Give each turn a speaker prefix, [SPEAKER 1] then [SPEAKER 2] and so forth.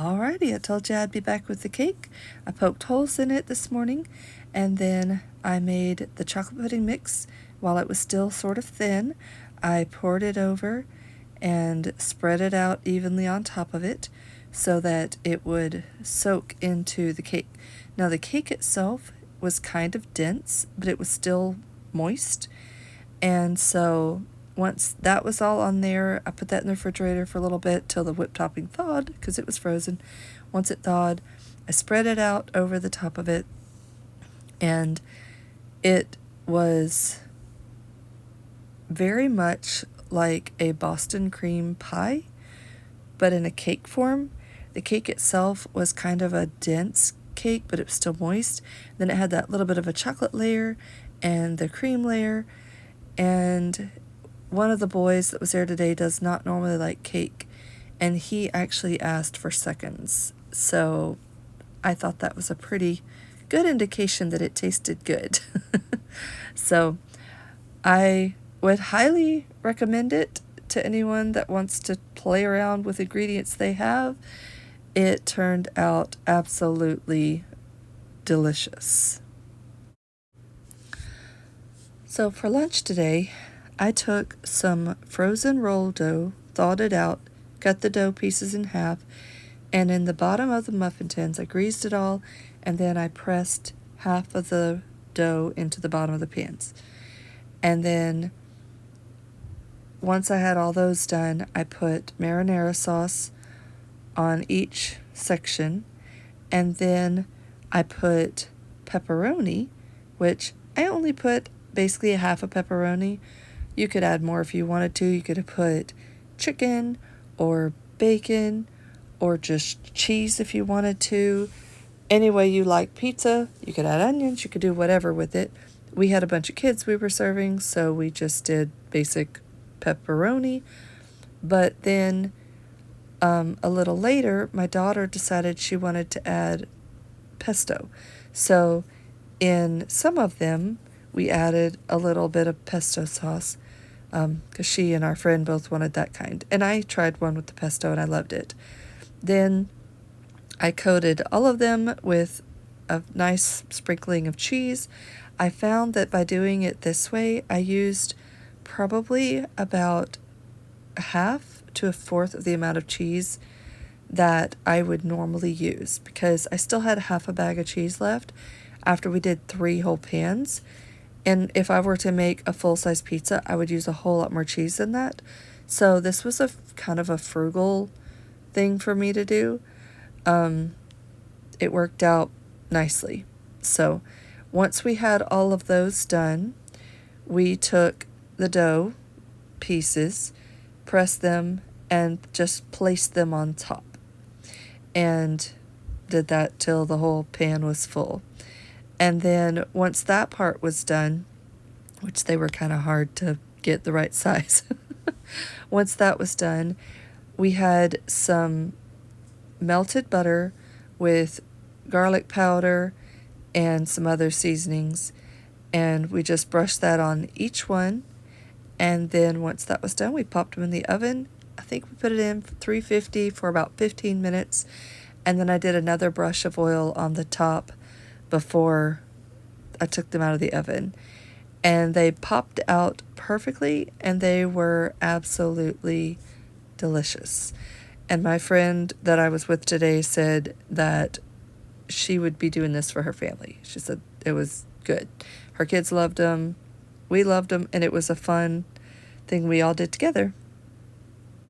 [SPEAKER 1] Alrighty, I told you I'd be back with the cake. I poked holes in it this morning, and then I made the chocolate pudding mix while it was still sort of thin. I poured it over and spread it out evenly on top of it so that it would soak into the cake. Now the cake itself was kind of dense, but it was still moist, and so once that was all on there, I put that in the refrigerator for a little bit till the whipped topping thawed because it was frozen. Once it thawed, I spread it out over the top of it, and it was very much like a Boston cream pie, but in a cake form. The cake itself was kind of a dense cake, but it was still moist. Then it had that little bit of a chocolate layer and the cream layer, and one of the boys that was there today does not normally like cake, and he actually asked for seconds. So I thought that was a pretty good indication that it tasted good. So I would highly recommend it to anyone that wants to play around with ingredients they have. It turned out absolutely delicious. So for lunch today, I took some frozen roll dough, thawed it out, cut the dough pieces in half, and in the bottom of the muffin tins I greased it all, and then I pressed half of the dough into the bottom of the pans. And then once I had all those done, I put marinara sauce on each section, and then I put pepperoni, which I only put basically a half a pepperoni. You could add more if you wanted to. You could have put chicken or bacon or just cheese if you wanted to. Any way you like pizza. You could add onions. You could do whatever with it. We had a bunch of kids we were serving, so we just did basic pepperoni. But then a little later, my daughter decided she wanted to add pesto. So in some of them, we added a little bit of pesto sauce because she and our friend both wanted that kind. And I tried one with the pesto and I loved it. Then I coated all of them with a nice sprinkling of cheese. I found that by doing it this way, I used probably about a half to a fourth of the amount of cheese that I would normally use, because I still had half a bag of cheese left after we did 3 whole pans. And if I were to make a full-size pizza, I would use a whole lot more cheese than that. So this was a kind of a frugal thing for me to do. It worked out nicely. So once we had all of those done, we took the dough pieces, pressed them, and just placed them on top. And did that till the whole pan was full. And then once that part was done, which they were kind of hard to get the right size, once that was done, we had some melted butter with garlic powder and some other seasonings, and we just brushed that on each one. And then once that was done, we popped them in the oven. I think we put it in 350 for about 15 minutes, and then I did another brush of oil on the top before I took them out of the oven. And they popped out perfectly, and they were absolutely delicious. And my friend that I was with today said that she would be doing this for her family. She said it was good. Her kids loved them, we loved them, and it was a fun thing we all did together.